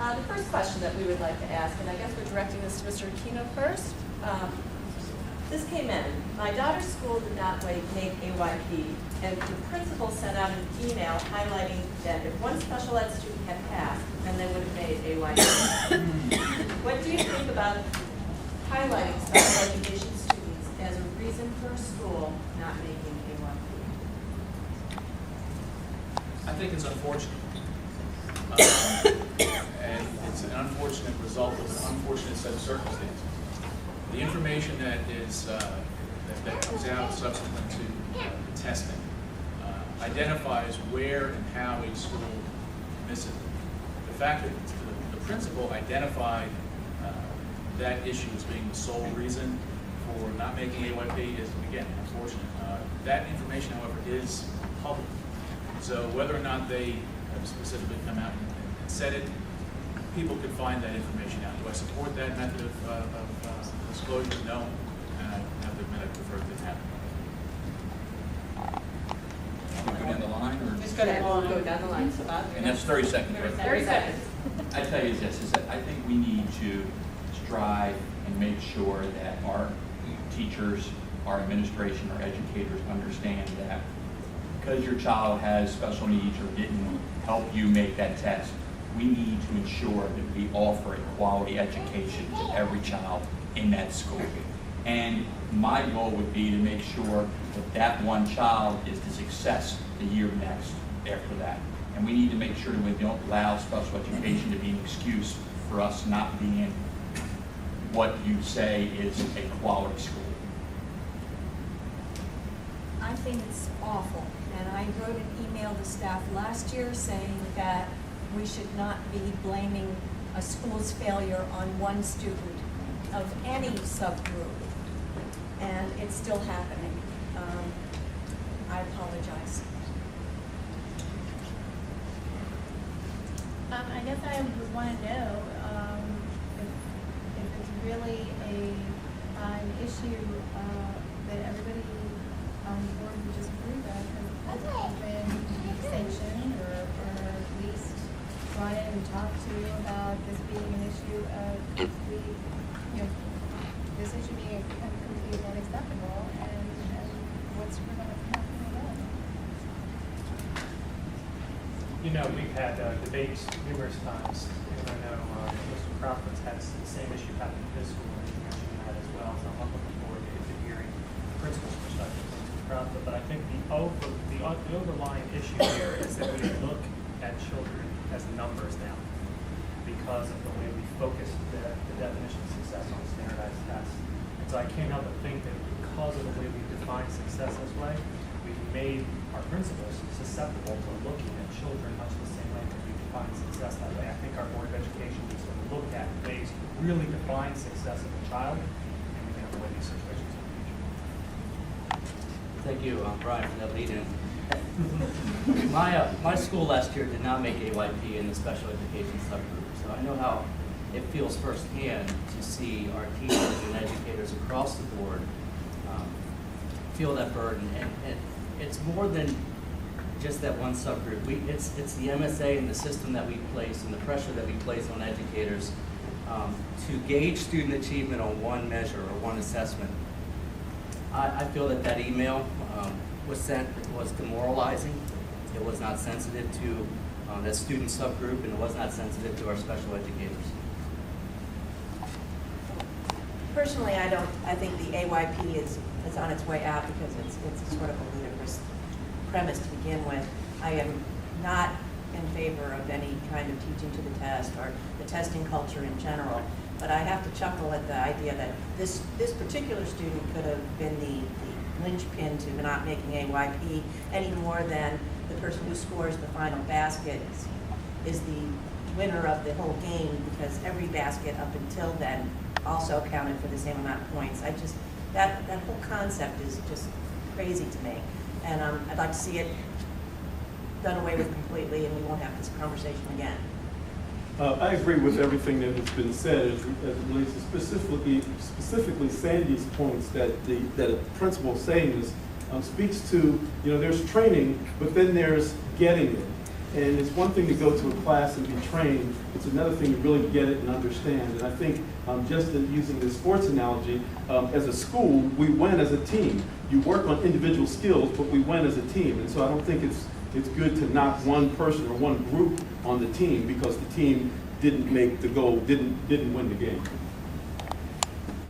The first question that we would like to ask, and I guess we're directing this to Mr. Aquino first. This came in. My daughter's school did not make AYP, and the principal sent out an email highlighting that if one special ed student had passed, then they would have made AYP. What do you think about highlighting special education students as a reason for a school not making AYP? I think it's unfortunate. And it's an unfortunate result of an unfortunate set of circumstances. The information that is that comes out subsequent to the testing identifies where and how each school misses. The fact that the principal identified that issue as being the sole reason for not making AYP is, again, unfortunate. That information, however, is public. So whether or not they have specifically come out and said it, people could find that information out. Do I support that method of disclosure? No. And I have to admit I prefer it to happen. Go down the line, or Just go down the line. So Bob, and that's 30 seconds, right? 30 seconds. I tell you this, is that I think we need to strive and make sure that our teachers, our administration, our educators understand that because your child has special needs or didn't help you make that test, we need to ensure that we offer a quality education to every child in that school. And my goal would be to make sure that that one child is the success the year next after that. And we need to make sure that we don't allow special education to be an excuse for us not being what you say is a quality school. I think it's awful, and I wrote an email to staff last year saying that we should not be blaming a school's failure on one student of any subgroup, and it's still happening. I apologize. I guess I would want to know if it's really an issue that everybody on the board would just agree that has been sanctioned or at least brought in and talked to about this being an issue of this issue being completely unacceptable, and what's preventing it from happening at all? You know, we've had debates numerous times, and I know Mr. Crawford's had the same issue happen at his school, and he mentioned that as well, so I'm looking forward to hearing the principal's perspective from Mr. Crawford. But I think the overlying issue here is that we look at children as numbers now because of the way we focus the definition of success on standardized tests. And so I can't help but think that because of the way we define success this way, we've made our principals susceptible to looking at children much the same way that we define success that way. I think our Board of Education needs to look at ways to really define success of a child, and we can avoid these situations in the future. Thank you, Brian, for that lead-in. My school last year did not make AYP in the special education subgroup, so I know how it feels firsthand to see our teachers and educators across the board feel that burden. And it's more than just that one subgroup. It's the MSA and the system that we place and the pressure that we place on educators to gauge student achievement on one measure or one assessment. I feel that email was sent was demoralizing. It was not sensitive to that student subgroup, and it was not sensitive to our special educators. Personally, I think the AYP is on its way out because it's sort of a ludicrous premise to begin with. I am not in favor of any kind of teaching to the test or the testing culture in general, but I have to chuckle at the idea that this particular student could have been the linchpin to not making AYP any more than the person who scores the final basket is the winner of the whole game, because every basket up until then also counted for the same amount of points. That whole concept is just crazy to me, and I'd like to see it done away with completely, and we won't have this conversation again. I agree with everything that has been said as it relates to specifically Sandy's points that the principal saying this speaks to, there's training, but then there's getting it. And it's one thing to go to a class and be trained, it's another thing to really get it and understand. And I think, just in using the sports analogy, as a school, we win as a team. You work on individual skills, but we win as a team. And so I don't think it's good to knock one person or one group on the team because the team didn't make the goal, didn't win the game.